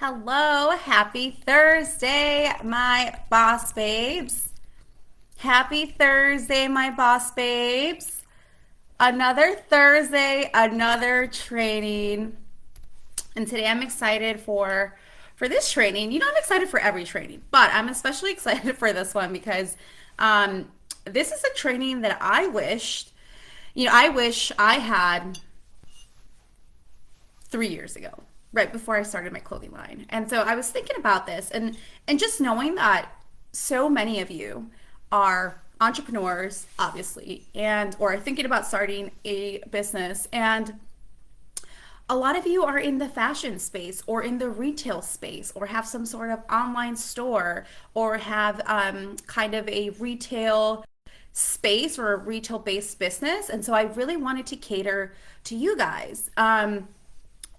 Hello, happy Thursday, my boss babes. Happy Thursday, my boss babes. Another Thursday, another training. And today I'm excited for this training. You know, I'm excited for every training, but I'm especially excited for this one because this is a training that I wish I had 3 years ago, right before I started my clothing line. And so I was thinking about this and just knowing that so many of you are entrepreneurs, obviously, and or are thinking about starting a business, and a lot of you are in the fashion space or in the retail space or have some sort of online store or have kind of a retail space or a retail based business. And so I really wanted to cater to you guys.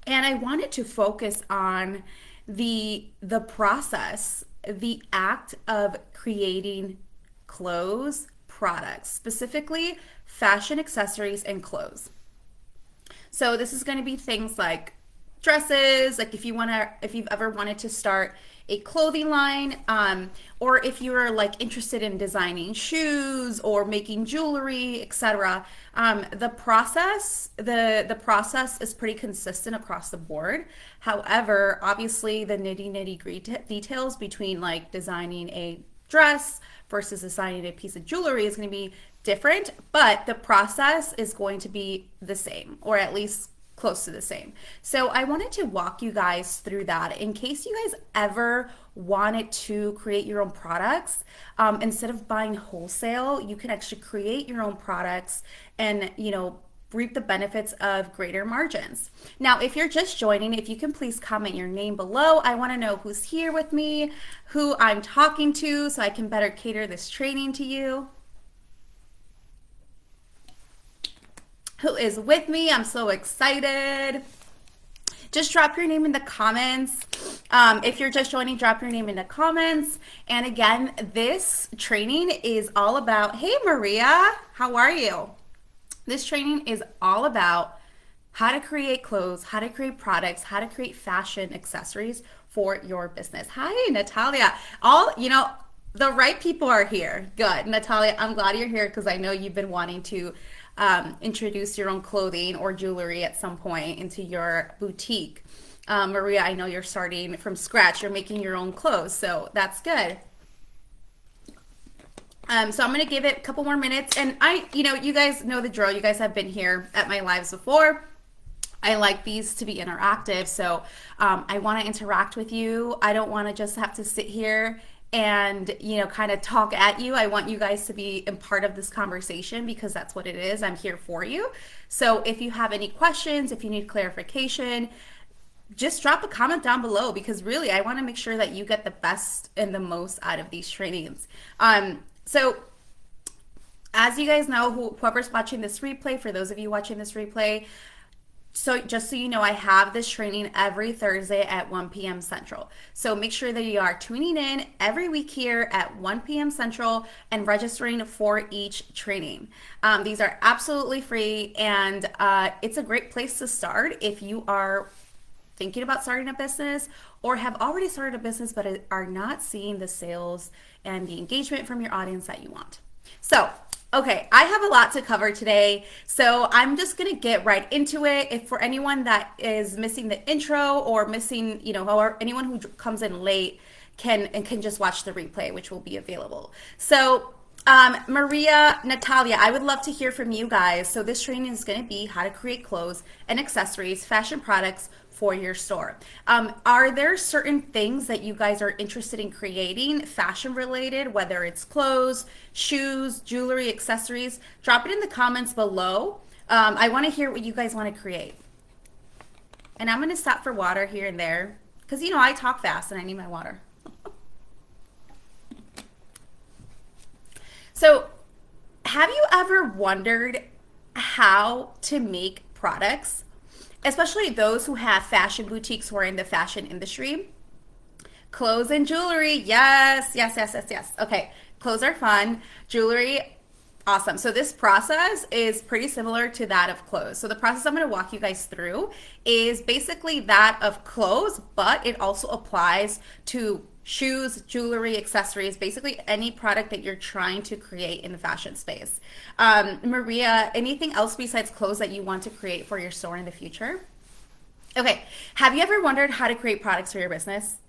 And I wanted to focus on the process, the act of creating clothes products, specifically fashion accessories and clothes. So this is going to be things like dresses, like if you've ever wanted to start a clothing line, or if you're like interested in designing shoes or making jewelry, etc. The process is pretty consistent across the board. However, obviously the nitty details between like designing a dress versus designing a piece of jewelry is going to be different, but the process is going to be the same, or at least close to the same. So I wanted to walk you guys through that in case you guys ever wanted to create your own products. Instead of buying wholesale, you can actually create your own products and, reap the benefits of greater margins. Now, if you're just joining, if you can please comment your name below. I want to know who's here with me, who I'm talking to, so I can better cater this training to you. Who is with me? I'm so excited. Just drop your name in the comments. If you're just joining, drop your name in the comments. And again, this training is all about, hey Maria, how are you? This training is all about how to create clothes, how to create products, how to create fashion accessories for your business. Hi, Natalia. The right people are here. Good. Natalia, I'm glad you're here because I know you've been wanting to introduce your own clothing or jewelry at some point into your boutique. Maria, I know you're starting from scratch. You're making your own clothes, so that's good. So I'm going to give it a couple more minutes. And you guys know the drill. You guys have been here at my lives before. I like these to be interactive. So I want to interact with you. I don't want to just have to sit here and, kind of talk at you. I want you guys to be a part of this conversation because that's what it is. I'm here for you. So if you have any questions, if you need clarification, just drop a comment down below because really I want to make sure that you get the best and the most out of these trainings. So as you guys know, whoever's watching this replay, for those of you watching this replay, so just so you know, I have this training every Thursday at 1 p.m. Central. So make sure that you are tuning in every week here at 1 p.m. Central and registering for each training. These are absolutely free, and it's a great place to start if you are thinking about starting a business or have already started a business but are not seeing the sales and the engagement from your audience that you want. So, okay, I have a lot to cover today, so I'm just gonna get right into it. If for anyone that is missing the intro or missing, or anyone who comes in late can just watch the replay, which will be available. So Maria, Natalia, I would love to hear from you guys. So this training is going to be how to create clothes and accessories, fashion products for your store. Are there certain things that you guys are interested in creating, fashion related, whether it's clothes, shoes, jewelry, accessories? Drop it in the comments below. I want to hear what you guys want to create. And I'm going to stop for water here and there because, I talk fast and I need my water. So, have you ever wondered how to make products, especially those who have fashion boutiques who are in the fashion industry? Clothes and jewelry, yes. Okay, clothes are fun. Jewelry, Awesome. So this process is pretty similar to that of clothes. So the process I'm going to walk you guys through is basically that of clothes, but it also applies to shoes, jewelry, accessories, basically any product that you're trying to create in the fashion space. Maria, anything else besides clothes that you want to create for your store in the future? Okay. Have you ever wondered how to create products for your business?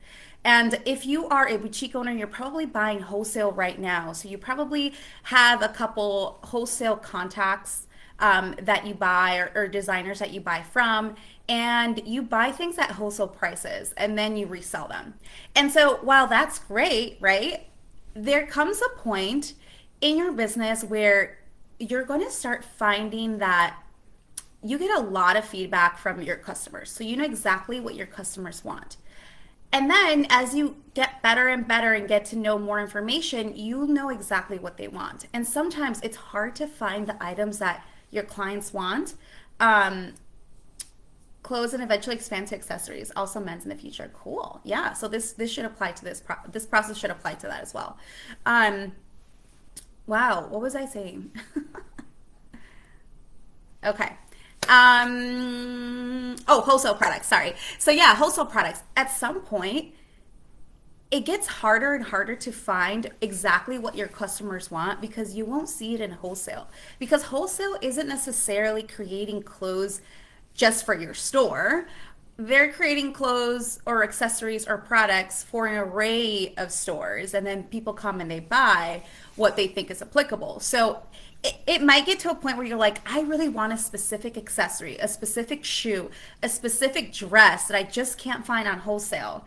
And if you are a boutique owner, you're probably buying wholesale right now. So you probably have a couple wholesale contacts that you buy or designers that you buy from. And you buy things at wholesale prices and then you resell them. And so while that's great, right? There comes a point in your business where you're going to start finding that you get a lot of feedback from your customers. So you know exactly what your customers want. And then as you get better and better and get to know more information, you know exactly what they want. And sometimes it's hard to find the items that your clients want. Clothes and eventually expand to accessories, also men's in the future. Cool. Yeah. So this should apply to this process should apply to that as well. Wow. What was I saying? Okay. Wholesale products. Sorry. So yeah, wholesale products. At some point, it gets harder and harder to find exactly what your customers want because you won't see it in wholesale. Because wholesale isn't necessarily creating clothes just for your store. They're creating clothes or accessories or products for an array of stores, and then people come and they buy what they think is applicable. So it might get to a point where you're like, I really want a specific accessory, a specific shoe, a specific dress that I just can't find on wholesale.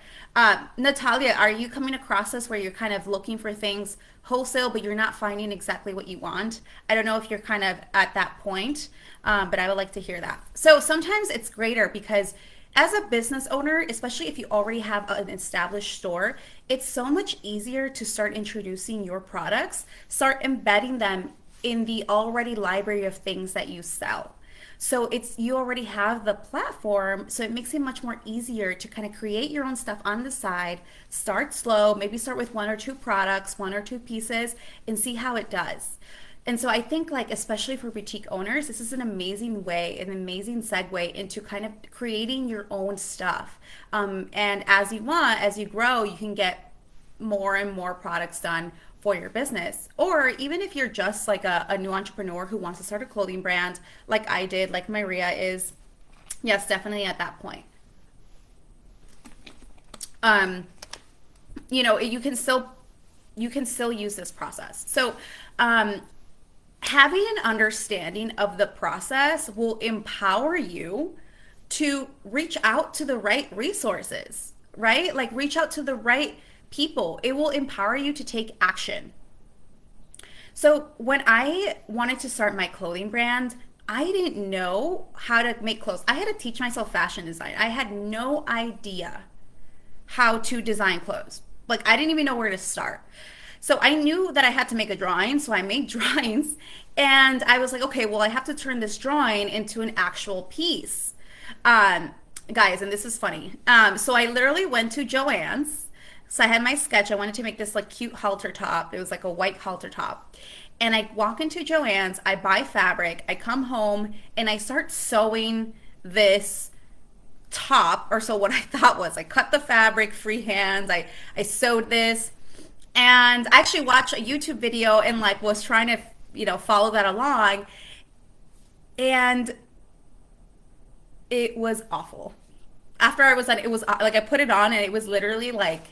Natalia, are you coming across this where you're kind of looking for things wholesale, but you're not finding exactly what you want? I don't know if you're kind of at that point, but I would like to hear that. So sometimes it's greater because as a business owner, especially if you already have an established store, it's so much easier to start introducing your products, start embedding them in the already library of things that you sell. So you already have the platform, so it makes it much more easier to kind of create your own stuff on the side, start slow, maybe start with one or two products, one or two pieces, and see how it does. And so I think like, especially for boutique owners, this is an amazing way, an amazing segue into kind of creating your own stuff. And as you grow, you can get more and more products done for your business. Or even if you're just like a new entrepreneur who wants to start a clothing brand like I did, like Maria is, yes, definitely at that point. You can still use this process. So having an understanding of the process will empower you to reach out to the right resources, right? Like reach out to the right people. It will empower you to take action. So when I wanted to start my clothing brand, I didn't know how to make clothes. I had to teach myself fashion design. I had no idea how to design clothes. Like I didn't even know where to start. So I knew that I had to make a drawing, so I made drawings, and I was like, okay, well, I have to turn this drawing into an actual piece. Guys, and this is funny. So I literally went to Joann's. So I had my sketch. I wanted to make this like cute halter top. It was like a white halter top. And I walk into Joann's, I buy fabric, I come home, and I start sewing this top, or so what I thought was. I cut the fabric freehand, I sewed this, and I actually watched a YouTube video and like was trying to, follow that along, and it was awful. After I was done, it was like I put it on and it was literally like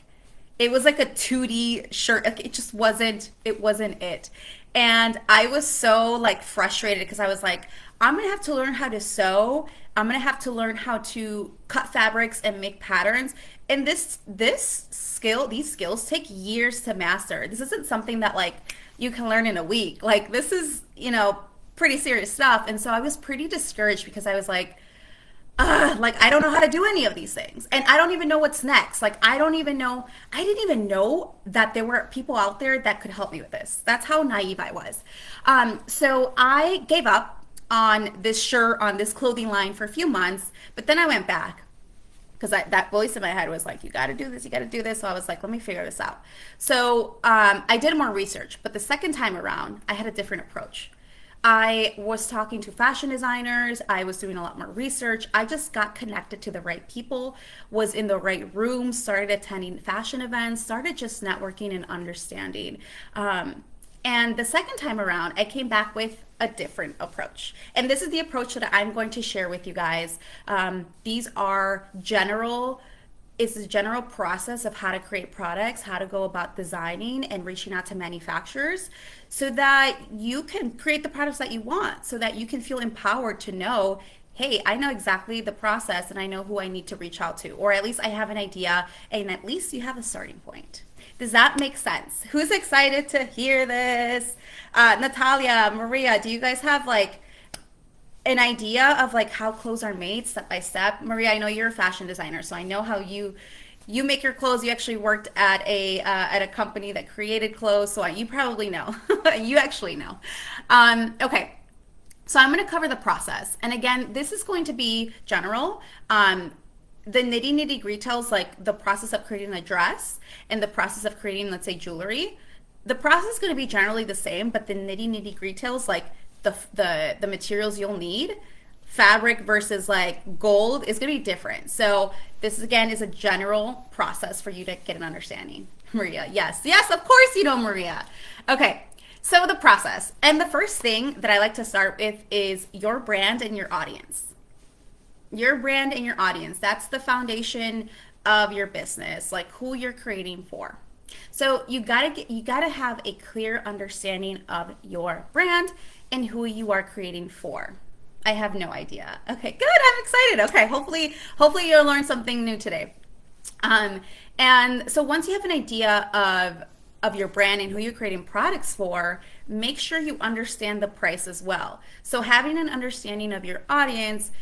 it was like a 2D shirt. Like, it just wasn't it. And I was so like frustrated because I was like, I'm gonna have to learn how to sew. I'm gonna have to learn how to cut fabrics and make patterns. And these skills take years to master. This isn't something that like you can learn in a week. Like this is, pretty serious stuff. And so I was pretty discouraged because I was like, like I don't know how to do any of these things, and I don't even know what's next. Like I didn't even know that there were people out there that could help me with this. That's how naive I was. So I gave up on this clothing line for a few months, but then I went back because that voice in my head was like, you got to do this, you got to do this. So I was like, let me figure this out. So I did more research, but the second time around, I had a different approach. I was talking to fashion designers. I was doing a lot more research. I just got connected to the right people, was in the right room, started attending fashion events, started just networking and understanding. And the second time around, I came back with a different approach. And this is the approach that I'm going to share with you guys. These are general It's the general process of how to create products, how to go about designing and reaching out to manufacturers so that you can create the products that you want, so that you can feel empowered to know, hey, I know exactly the process and I know who I need to reach out to, or at least I have an idea and at least you have a starting point. Does that make sense? Who's excited to hear this? Natalia, Maria, do you guys have like an idea of like how clothes are made step by step? Maria, I know you're a fashion designer, so I know how you make your clothes. You actually worked at a company that created clothes, so you probably know. You actually know. Okay, so I'm going to cover the process, and again, this is going to be general. The nitty details, like the process of creating a dress and the process of creating, let's say, jewelry. The process is going to be generally the same, but the nitty details, like the materials you'll need, fabric versus like gold, is going to be different. So this again is a general process for you to get an understanding. Maria, yes, of course you know, Maria. Okay, so the process, and the first thing that I like to start with is your brand and your audience. Your brand and your audience, that's the foundation of your business, like who you're creating for. So you gotta have a clear understanding of your brand and who you are creating for. I have no idea. Okay, good. I'm excited. Okay, hopefully you'll learn something new today. And so once you have an idea of your brand and who you're creating products for, make sure you understand the price as well. So having an understanding of your audience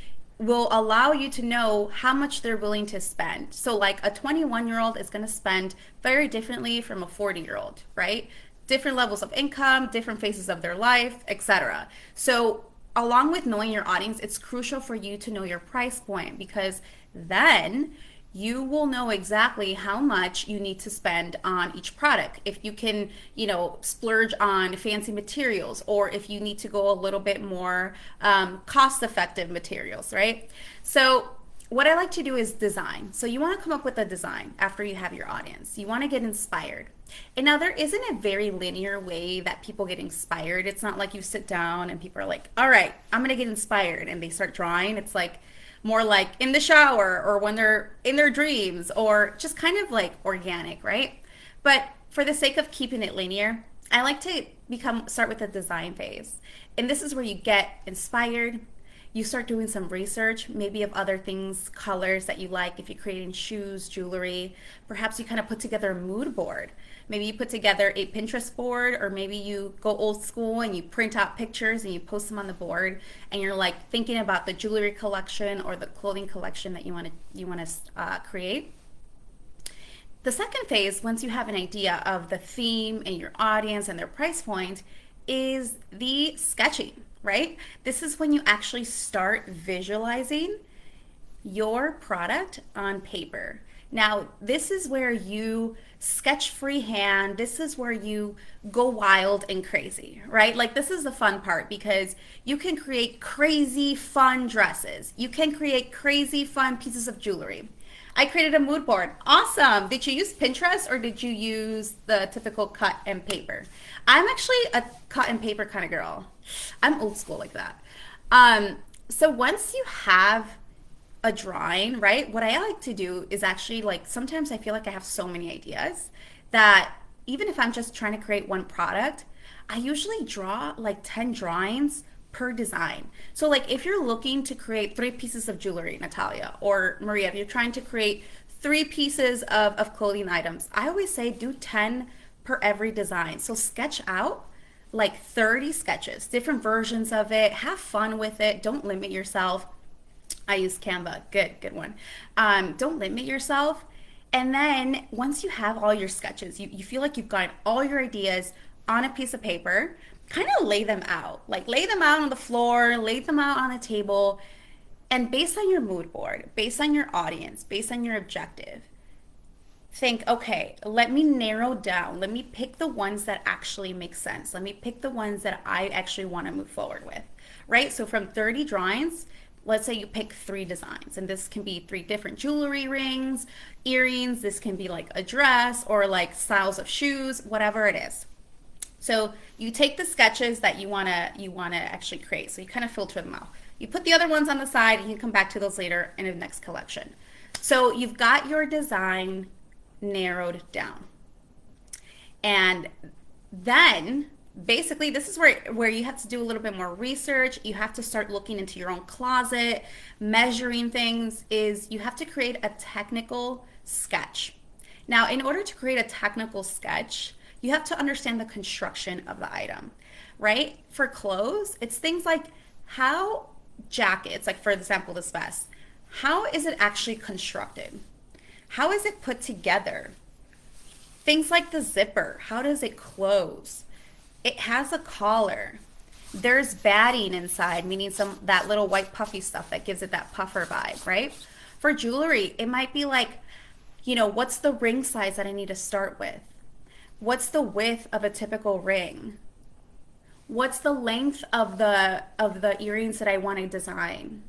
will allow you to know how much they're willing to spend. So like a 21-year-old is going to spend very differently from a 40-year-old, right? Different levels of income, different phases of their life, etc. So along with knowing your audience, it's crucial for you to know your price point, because then you will know exactly how much you need to spend on each product. If you can, splurge on fancy materials, or if you need to go a little bit more cost-effective materials, right? So what I like to do is design. So you want to come up with a design after you have your audience. You want to get inspired. And now there isn't a very linear way that people get inspired. It's not like you sit down and people are like, all right, I'm going to get inspired, and they start drawing. It's like more like in the shower or when they're in their dreams, or just kind of like organic, right? But for the sake of keeping it linear, I like to start with the design phase. And this is where you get inspired. You start doing some research, maybe of other things, colors that you like. If you're creating shoes, jewelry, perhaps you kind of put together a mood board. Maybe you put together a Pinterest board, or maybe you go old school and you print out pictures and you post them on the board, and you're like thinking about the jewelry collection or the clothing collection that you want to create. The second phase, once you have an idea of the theme and your audience and their price point, is the sketching, right? This is when you actually start visualizing your product on paper. Now, this is where you sketch freehand. This is where you go wild and crazy, right? Like, this is the fun part, because you can create crazy fun dresses. You can create crazy fun pieces of jewelry. I created a mood board. Awesome. Did you use Pinterest, or did you use the typical cut and paper? I'm actually a cut and paper kind of girl. I'm old school like that. So once you have a drawing, right, what I like to do is actually, like, sometimes I feel like I have so many ideas that even if I'm just trying to create one product, I usually draw like 10 drawings per design. So like if you're looking to create 3 pieces of jewelry, Natalia or Maria, if you're trying to create 3 pieces of clothing items, I always say do 10 per every design. So sketch out like 30 sketches, different versions of it. Have fun with it. Don't limit yourself. I use Canva. Good one. Don't limit yourself. And then once you have all your sketches, you feel like you've got all your ideas on a piece of paper, kind of lay them out. Like lay them out on the floor, lay them out on a table. And based on your mood board, based on your audience, based on your objective, think, okay, let me narrow down. Let me pick the ones that actually make sense. Let me pick the ones that I actually want to move forward with, right? So from 30 drawings, let's say you pick 3 designs, and this can be 3 different jewelry rings, earrings, this can be like a dress or like styles of shoes, whatever it is. So you take the sketches that you wanna actually create. So you kind of filter them out. You put the other ones on the side, and you can come back to those later in the next collection. So you've got your design narrowed down. And then basically this is where you have to do a little bit more research. You have to start looking into your own closet, measuring things. Is you have to create a technical sketch. Now, in order to create a technical sketch, you have to understand the construction of the item, right? For clothes, it's things like how jackets, like for example, this vest, how is it actually constructed? How is it put together? Things like the zipper, how does it close? It has a collar. There's batting inside, meaning some that little white puffy stuff that gives it that puffer vibe, right? For jewelry, it might be like, what's the ring size that I need to start with? What's the width of a typical ring? What's the length of the earrings that I want to design?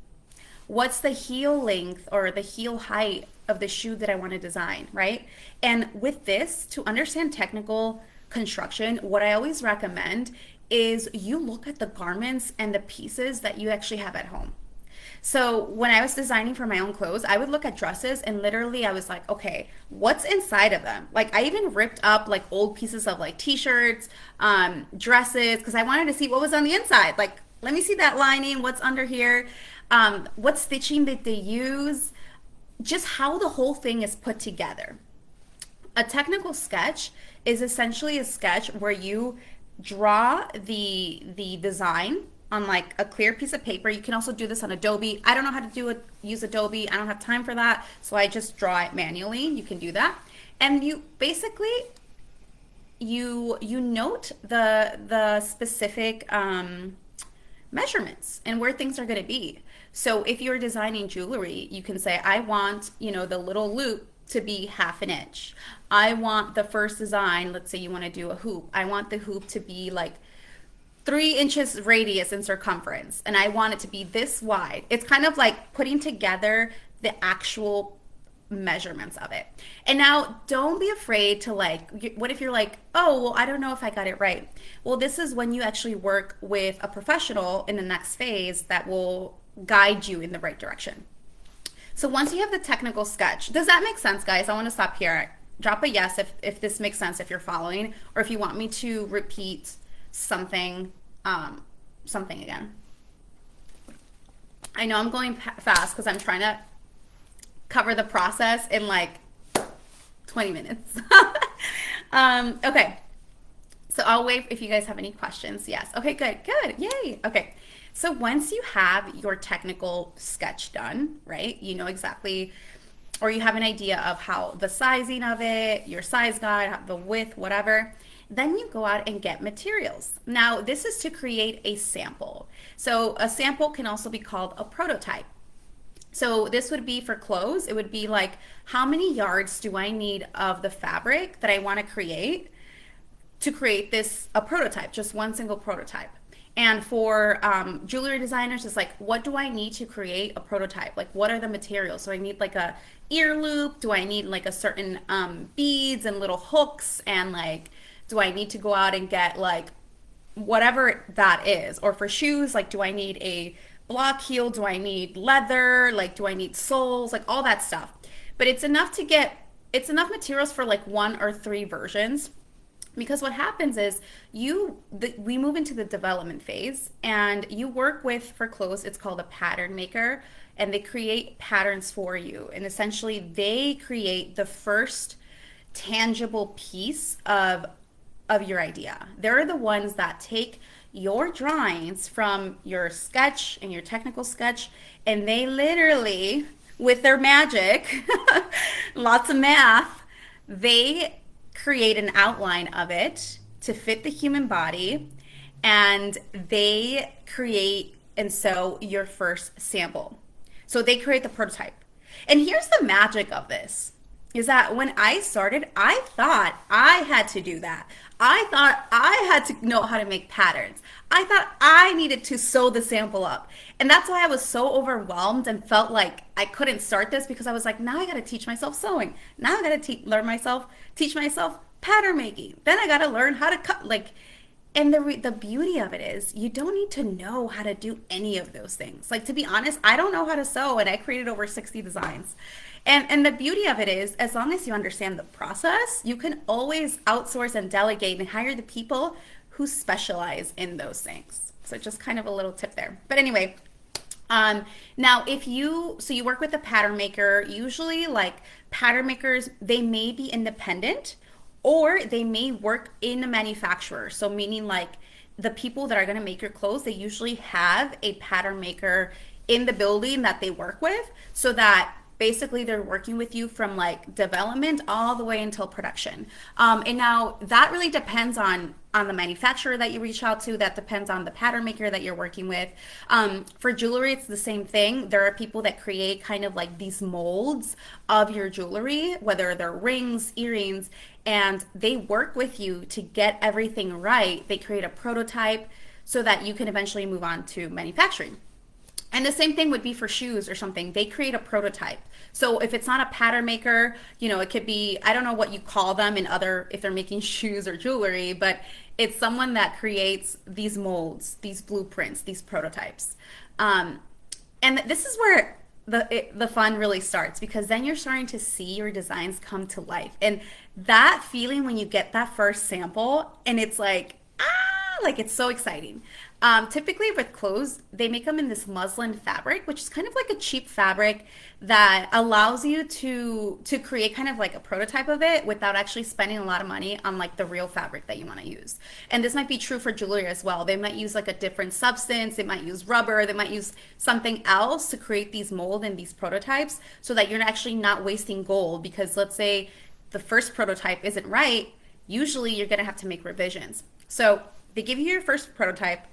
What's the heel length or the heel height of the shoe that I want to design, right? And with this, to understand technical construction, what I always recommend is you look at the garments and the pieces that you actually have at home. So when I was designing for my own clothes, I would look at dresses and literally I was like, okay, what's inside of them? Like I even ripped up like old pieces of like t-shirts, dresses, because I wanted to see what was on the inside. Like, let me see that lining, what's under here, what stitching did they use, just how the whole thing is put together. A technical sketch is essentially a sketch where you draw the design on like a clear piece of paper. You can also do this on Adobe. I don't know how to use Adobe. I don't have time for that, so I just draw it manually. You can do that, and you basically you note the specific measurements and where things are going to be. So if you're designing jewelry, you can say, I want the little loop to be 1/2 inch. I want the first design, let's say you want to do a hoop, I want the hoop to be like 3 inches radius and circumference, and I want it to be this wide. It's kind of like putting together the actual measurements of it. And now don't be afraid to like, what if you're like, oh, well, I don't know if I got it right. Well, this is when you actually work with a professional in the next phase that will guide you in the right direction. So once you have the technical sketch, does that make sense, guys? I want to stop here. Drop a yes if this makes sense, if you're following, or if you want me to repeat something again. I know I'm going fast because I'm trying to cover the process in like 20 minutes. Okay. So I'll wait if you guys have any questions. Yes. Okay, good. Yay. Okay. So once you have your technical sketch done, right? You know exactly, or you have an idea of how the sizing of it, your size guide, the width, whatever, then you go out and get materials. Now, this is to create a sample. So a sample can also be called a prototype. So this would be for clothes. It would be like, how many yards do I need of the fabric that I want to create a prototype, just one single prototype. And for jewelry designers, it's like, what do I need to create a prototype? Like, what are the materials? So I need like a ear loop. Do I need like a certain beads and little hooks? And like, do I need to go out and get like whatever that is? Or for shoes, like, do I need a block heel? Do I need leather? Like, do I need soles? Like all that stuff. But it's enough materials for like 1 or 3 versions. Because what happens is we move into the development phase, and you work with, for clothes, it's called a pattern maker, and they create patterns for you. And essentially they create the first tangible piece of your idea. They're the ones that take your drawings from your sketch and your technical sketch, and they literally, with their magic, lots of math, they create an outline of it to fit the human body, and they create and sew your first sample. So they create the prototype. And here's the magic of this is that when I started, I thought I had to do that. I thought I had to know how to make patterns. I thought I needed to sew the sample up. And that's why I was so overwhelmed and felt like I couldn't start this because I was like, now I got to teach myself sewing. Now I got to teach myself pattern making. Then I got to learn how to cut. And the beauty of it is you don't need to know how to do any of those things. Like, to be honest, I don't know how to sew, and I created over 60 designs. And the beauty of it is, as long as you understand the process, you can always outsource and delegate and hire the people who specialize in those things. So just kind of a little tip there. But anyway, now so you work with a pattern maker, usually like pattern makers, they may be independent or they may work in a manufacturer. So meaning like the people that are going to make your clothes, they usually have a pattern maker in the building that they work with, so that basically they're working with you from like development all the way until production. And now that really depends on the manufacturer that you reach out to. That depends on the pattern maker that you're working with. For jewelry, it's the same thing. There are people that create kind of like these molds of your jewelry, whether they're rings, earrings, and they work with you to get everything right. They create a prototype so that you can eventually move on to manufacturing. And the same thing would be for shoes or something. They create a prototype. So if it's not a pattern maker, it could be, I don't know what you call them if they're making shoes or jewelry, but it's someone that creates these molds, these blueprints, these prototypes. And this is where the fun really starts, because then you're starting to see your designs come to life. And that feeling when you get that first sample and it's like it's so exciting. Typically with clothes, they make them in this muslin fabric, which is kind of like a cheap fabric that allows you to create kind of like a prototype of it without actually spending a lot of money on like the real fabric that you want to use. And this might be true for jewelry as well. They might use like a different substance. They might use rubber. They might use something else to create these mold and these prototypes, so that you're actually not wasting gold. Because let's say the first prototype isn't right, usually you're going to have to make revisions. So they give you your first prototype,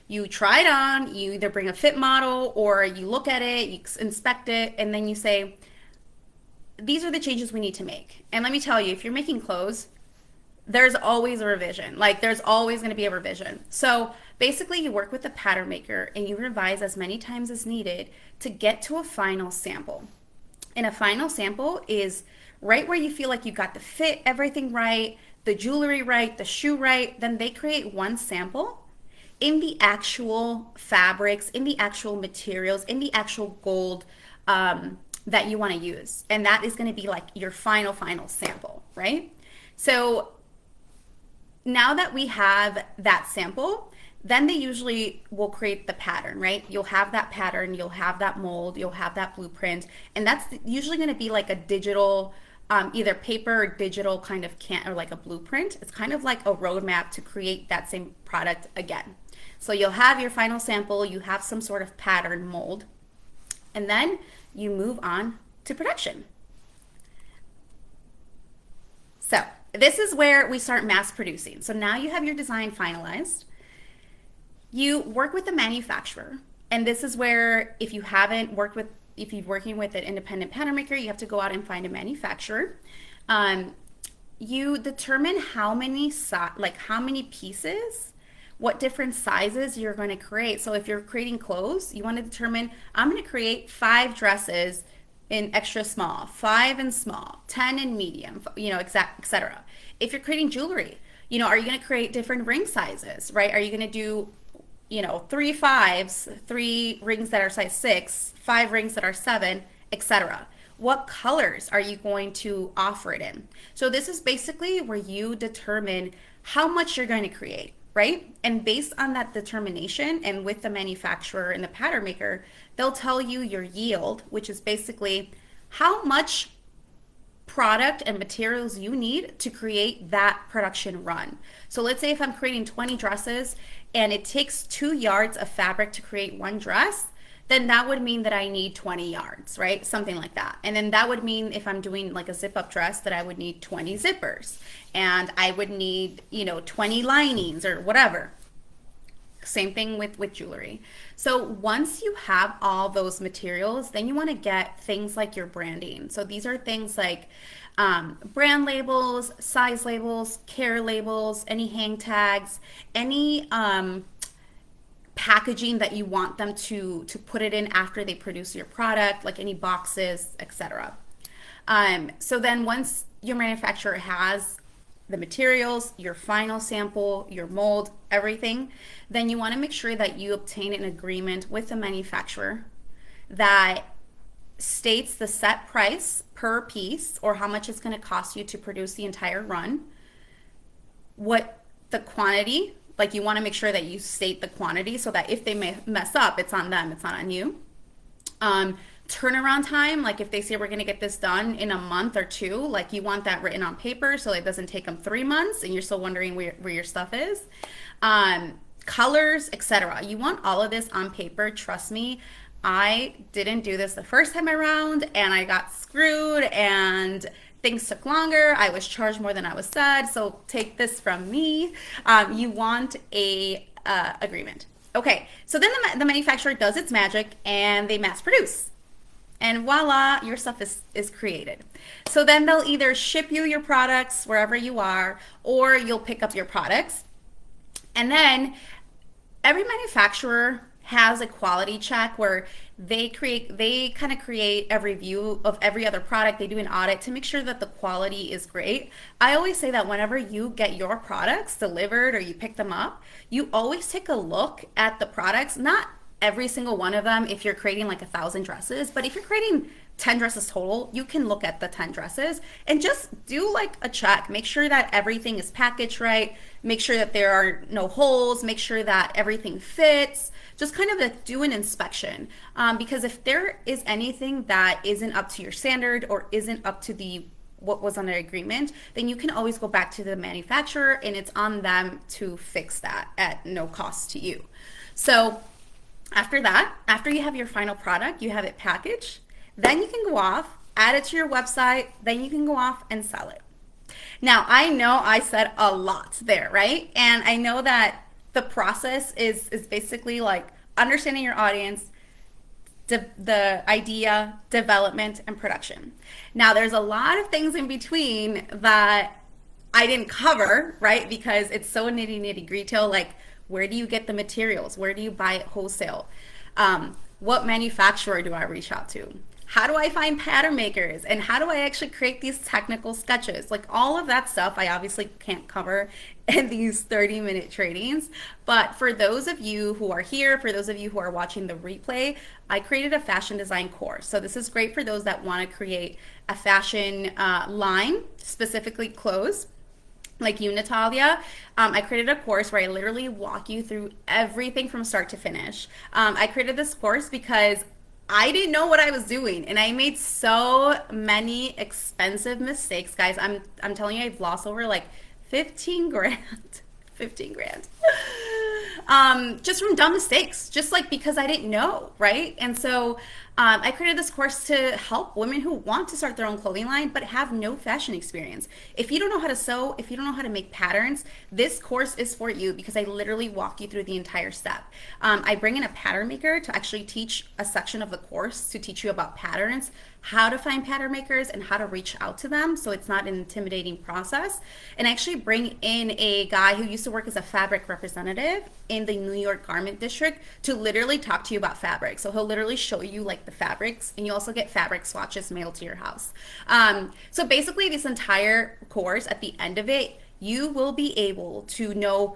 you try it on, you either bring a fit model or you look at it, you inspect it, and then you say, these are the changes we need to make. And let me tell you, if you're making clothes, there's always a revision. Like, there's always going to be a revision. So basically you work with the pattern maker and you revise as many times as needed to get to a final sample. And a final sample is right where you feel like you got the fit, everything right, the jewelry right, the shoe right. Then they create one sample in the actual fabrics, in the actual materials, in the actual gold that you want to use. And that is going to be like your final sample, right? So now that we have that sample, then they usually will create the pattern, right? You'll have that pattern, you'll have that mold, you'll have that blueprint, and that's usually going to be like a digital, either paper or digital kind of or like a blueprint. It's kind of like a roadmap to create that same product again. So you'll have your final sample, you have some sort of pattern mold, and then you move on to production. So this is where we start mass producing. So now you have your design finalized. You work with the manufacturer, and this is where if you're working with an independent pattern maker, you have to go out and find a manufacturer. You determine how many pieces, what different sizes you're going to create. So if you're creating clothes, you want to determine, I'm going to create 5 dresses in extra small, 5 in small, 10 in medium, etc. If you're creating jewelry, are you going to create different ring sizes, right? Are you going to do 3 5s, 3 rings that are size 6, 5 rings that are 7, etc. What colors are you going to offer it in? So this is basically where you determine how much you're going to create, right? And based on that determination, and with the manufacturer and the pattern maker, they'll tell you your yield, which is basically how much product and materials you need to create that production run. So let's say if I'm creating 20 dresses and it takes 2 yards of fabric to create 1 dress, then that would mean that I need 20 yards, right? Something like that. And then that would mean if I'm doing like a zip up dress, that I would need 20 zippers, and I would need, 20 linings or whatever. Same thing with jewelry. So once you have all those materials, then you want to get things like your branding. So these are things like brand labels, size labels, care labels, any hang tags, any packaging that you want them to put it in after they produce your product, like any boxes, etc. So then once your manufacturer has the materials, your final sample, your mold, everything, then you want to make sure that you obtain an agreement with the manufacturer that states the set price per piece or how much it's going to cost you to produce the entire run, what the quantity, like you want to make sure that you state the quantity so that if they mess up, it's on them, it's not on you. Turnaround time, like if they say we're going to get this done in a month or two, like you want that written on paper so it doesn't take them 3 months and you're still wondering where your stuff is. Colors, etc. You want all of this on paper. Trust me, I didn't do this the first time around and I got screwed and things took longer. I was charged more than I was said. So take this from me. You want a agreement. Okay, so then the manufacturer does its magic and they mass produce. And voila, your stuff is created. So then they'll either ship you your products wherever you are, or you'll pick up your products. And then every manufacturer has a quality check where they kind of create a review of every other product. They do an audit to make sure that the quality is great. I always say that whenever you get your products delivered or you pick them up, you always take a look at the products, not every single one of them if you're creating like 1,000 dresses, but if you're creating 10 dresses total, you can look at the 10 dresses and just do like a check. Make sure that everything is packaged right. Make sure that there are no holes. Make sure that everything fits. Just kind of do an inspection. Because if there is anything that isn't up to your standard or isn't up to what was on the agreement, then you can always go back to the manufacturer and it's on them to fix that at no cost to you. So after that, after you have your final product, you have it packaged, then you can go off, add it to your website, then you can go off and sell it. Now, I know I said a lot there, right? And I know that the process is basically like understanding your audience, the idea, development, and production. Now, there's a lot of things in between that I didn't cover, right? Because it's so nitty gritty, like where do you get the materials? Where do you buy it wholesale? What manufacturer do I reach out to? How do I find pattern makers? And how do I actually create these technical sketches? Like all of that stuff I obviously can't cover in these 30-minute trainings. But for those of you who are here, for those of you who are watching the replay, I created a fashion design course. So this is great for those that want to create a fashion line, specifically clothes. Like you, Natalia, I created a course where I literally walk you through everything from start to finish. I created this course because I didn't know what I was doing, and I made so many expensive mistakes, guys. I'm telling you, I've lost over like 15 grand. 15 grand. Just from dumb mistakes, just like because I didn't know, right? And so I created this course to help women who want to start their own clothing line but have no fashion experience. If you don't know how to sew, if you don't know how to make patterns, this course is for you because I literally walk you through the entire step. I bring in a pattern maker to actually teach a section of the course to teach you about patterns, how to find pattern makers, and how to reach out to them so it's not an intimidating process. And I actually bring in a guy who used to work as a fabric representative in the New York Garment District to literally talk to you about fabric. So he'll literally show you like the fabrics, and you also get fabric swatches mailed to your house. So basically this entire course, at the end of it, you will be able to know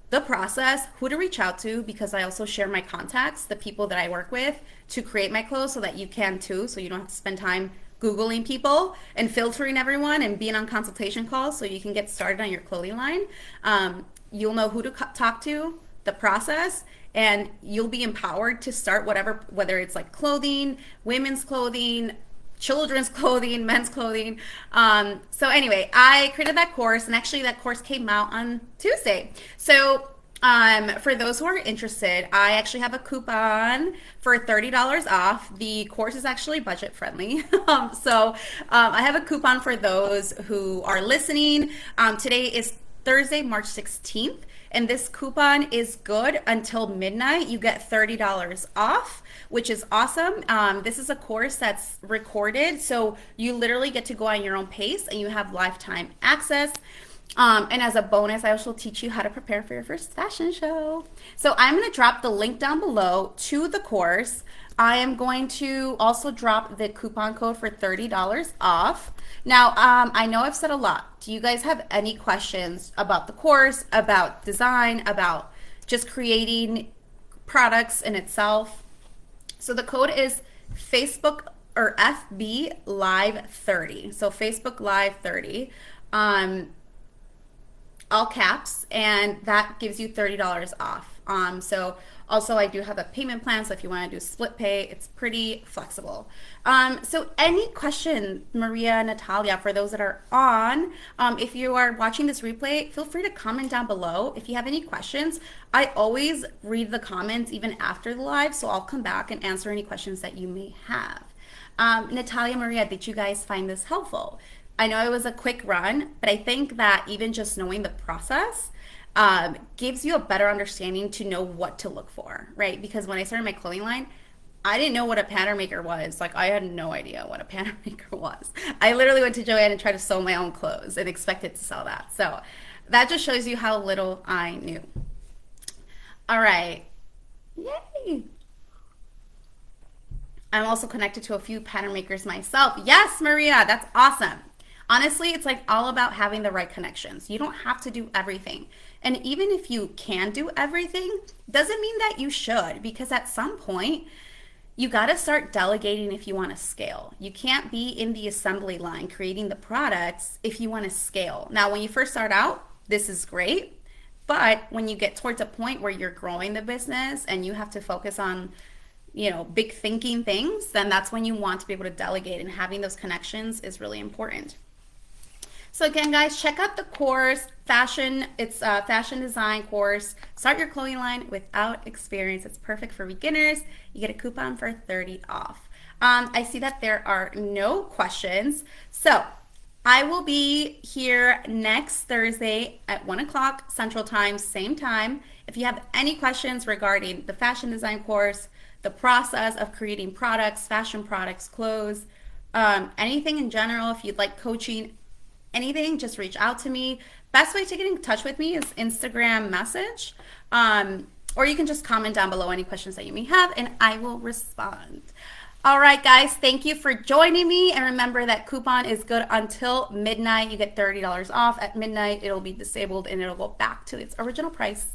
the process, who to reach out to, because I also share my contacts, the people that I work with to create my clothes so that you can too, so you don't have to spend time Googling people and filtering everyone and being on consultation calls so you can get started on your clothing line. You'll know who to talk to, the process, and you'll be empowered to start whatever, whether it's like clothing, women's clothing, children's clothing, men's clothing. So anyway, I created that course, and actually that course came out on Tuesday. So for those who are interested, I actually have a coupon for $30 off. The course is actually budget friendly. So I have a coupon for those who are listening. Today is Thursday, March 16th. And this coupon is good until midnight. You get $30 off, which is awesome. This is a course that's recorded, so you literally get to go at your own pace and you have lifetime access. And as a bonus, I also teach you how to prepare for your first fashion show. So I'm going to drop the link down below to the course. I am going to also drop the coupon code for $30 off. Now, I know I've said a lot. Do you guys have any questions about the course, about design, about just creating products in itself? So the code is Facebook or FB Live 30. So Facebook Live 30. All caps, and that gives you $30 off. So also I do have a payment plan, so if you want to do split pay, it's pretty flexible. So any question, Maria, Natalia, for those that are on, if you are watching this replay, feel free to comment down below. If you have any questions, I always read the comments even after the live, so I'll come back and answer any questions that you may have. Natalia, Maria, did you guys find this helpful? I know it was a quick run, but I think that even just knowing the process gives you a better understanding to know what to look for, right? Because when I started my clothing line, I didn't know what a pattern maker was. Like, I had no idea what a pattern maker was. I literally went to Joann and tried to sew my own clothes and expected to sell that. So that just shows you how little I knew. All right. Yay. I'm also connected to a few pattern makers myself. Yes, Maria, that's awesome. Honestly, it's like all about having the right connections. You don't have to do everything. And even if you can do everything, doesn't mean that you should, because at some point, you got to start delegating if you want to scale. You can't be in the assembly line creating the products if you want to scale. Now, when you first start out, this is great. But when you get towards a point where you're growing the business and you have to focus on big thinking things, then that's when you want to be able to delegate, and having those connections is really important. So again, guys, check out the course, it's a fashion design course. Start your clothing line without experience. It's perfect for beginners. You get a coupon for 30 off. I see that there are no questions. So I will be here next Thursday at 1 o'clock Central Time, same time. If you have any questions regarding the fashion design course, the process of creating products, fashion products, clothes, anything in general, if you'd like coaching, anything, just reach out to me. Best way to get in touch with me is Instagram message, or you can just comment down below any questions that you may have, and I will respond. All right, guys, thank you for joining me, and remember that coupon is good until midnight. You get $30 off. At midnight, it'll be disabled, and it'll go back to its original price.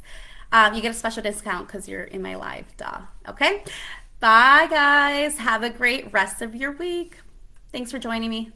You get a special discount because you're in my live, duh. Okay? Bye, guys. Have a great rest of your week. Thanks for joining me.